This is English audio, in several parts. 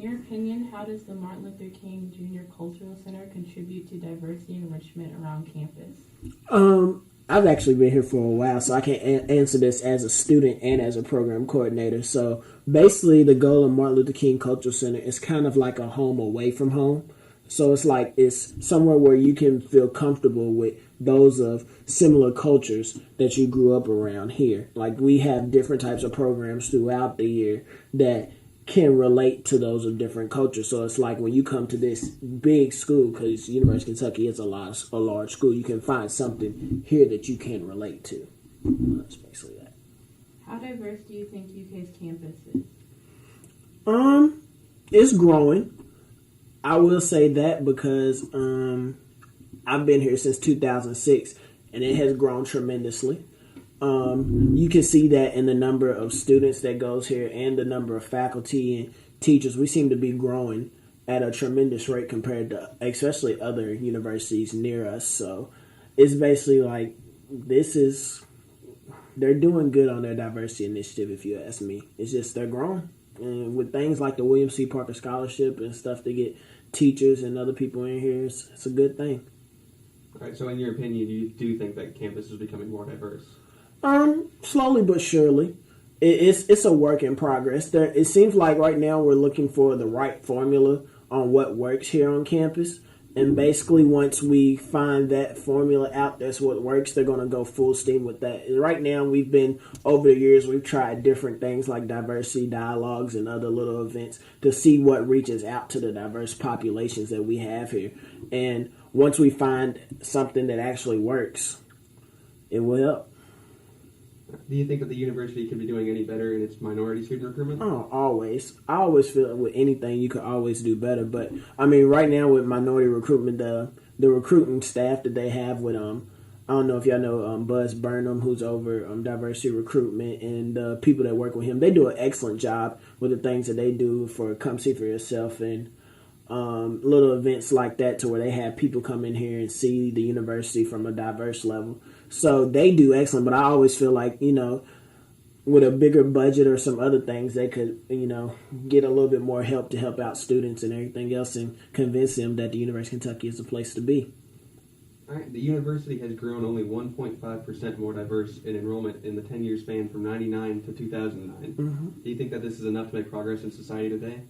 your opinion, how does the Martin Luther King Jr. Cultural Center contribute to diversity and enrichment around campus? I've actually been here for a while, so I can answer this as a student and as a program coordinator. So basically, the goal of Martin Luther King Cultural Center is kind of like a home away from home. So it's like it's somewhere where you can feel comfortable with those of similar cultures that you grew up around here. Like we have different types of programs throughout the year that can relate to those of different cultures. So it's like when you come to this big school, because University of Kentucky is a large school, you can find something here that you can relate to. That's basically that. How diverse do you think UK's campus is? It's growing. I will say that because I've been here since 2006, and it has grown tremendously. You can see that in the number of students that goes here and the number of faculty and teachers. We seem to be growing at a tremendous rate compared to especially other universities near us. So it's basically like they're doing good on their diversity initiative, if you ask me. It's just they're growing. And with things like the William C. Parker Scholarship and stuff to get teachers and other people in here, it's a good thing. All right, so in your opinion, you do think that campus is becoming more diverse? Slowly but surely. It's a work in progress. It seems like right now we're looking for the right formula on what works here on campus. And basically once we find that formula out, that's what works, they're going to go full steam with that. And right now over the years, we've tried different things like diversity dialogues and other little events to see what reaches out to the diverse populations that we have here. And once we find something that actually works, it will help. Do you think that the university could be doing any better in its minority student recruitment? Oh, always. I always feel with anything you could always do better. But I mean, right now with minority recruitment, the recruiting staff that they have with I don't know if y'all know Buzz Burnham, who's over diversity recruitment, and the people that work with him. They do an excellent job with the things that they do for Come See for Yourself and little events like that, to where they have people come in here and see the university from a diverse level. So they do excellent, but I always feel like, with a bigger budget or some other things, they could, get a little bit more help to help out students and everything else and convince them that the University of Kentucky is the place to be. All right, the university has grown only 1.5% more diverse in enrollment in the 10-year span from 99 to 2009. Mm-hmm. Do you think that this is enough to make progress in society today?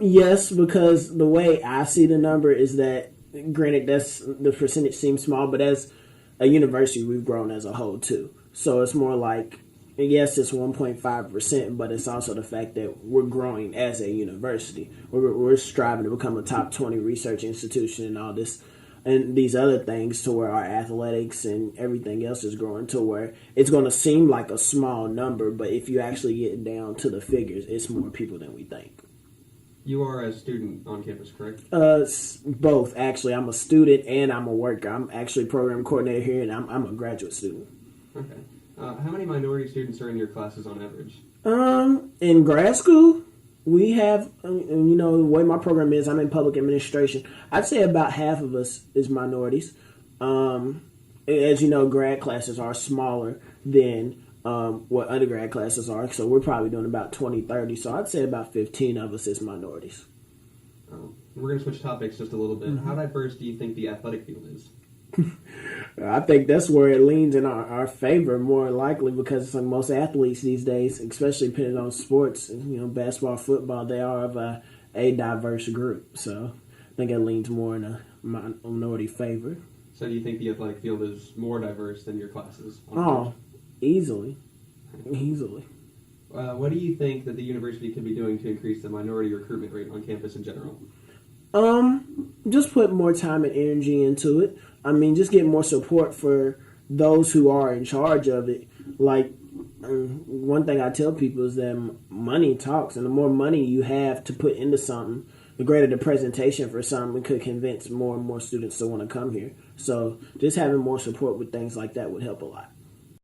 Yes, because the way I see the number is that, granted, the percentage seems small, but as a university, we've grown as a whole too. So it's more like, yes, it's 1.5%, but it's also the fact that we're growing as a university. We're striving to become a top 20 research institution and all this, and these other things, to where our athletics and everything else is growing, to where it's going to seem like a small number, but if you actually get down to the figures, it's more people than we think. You are a student on campus, correct? Both, actually. I'm a student and I'm a worker. I'm actually program coordinator here, and I'm a graduate student. Okay. How many minority students are in your classes on average? In grad school, we have, the way my program is, I'm in public administration. I'd say about half of us is minorities. As you know, grad classes are smaller than what undergrad classes are, so we're probably doing about 20, 30, so I'd say about 15 of us is minorities. We're going to switch topics just a little bit. Mm-hmm. How diverse do you think the athletic field is? I think that's where it leans in our favor more likely, because like most athletes these days, especially depending on sports, basketball, football, they are of a diverse group, so I think it leans more in a minority favor. So do you think the athletic field is more diverse than your classes? Easily. What do you think that the university could be doing to increase the minority recruitment rate on campus in general? Just put more time and energy into it. I mean, just get more support for those who are in charge of it. Like, one thing I tell people is that money talks, and the more money you have to put into something, the greater the presentation for something could convince more and more students to want to come here. So just having more support with things like that would help a lot.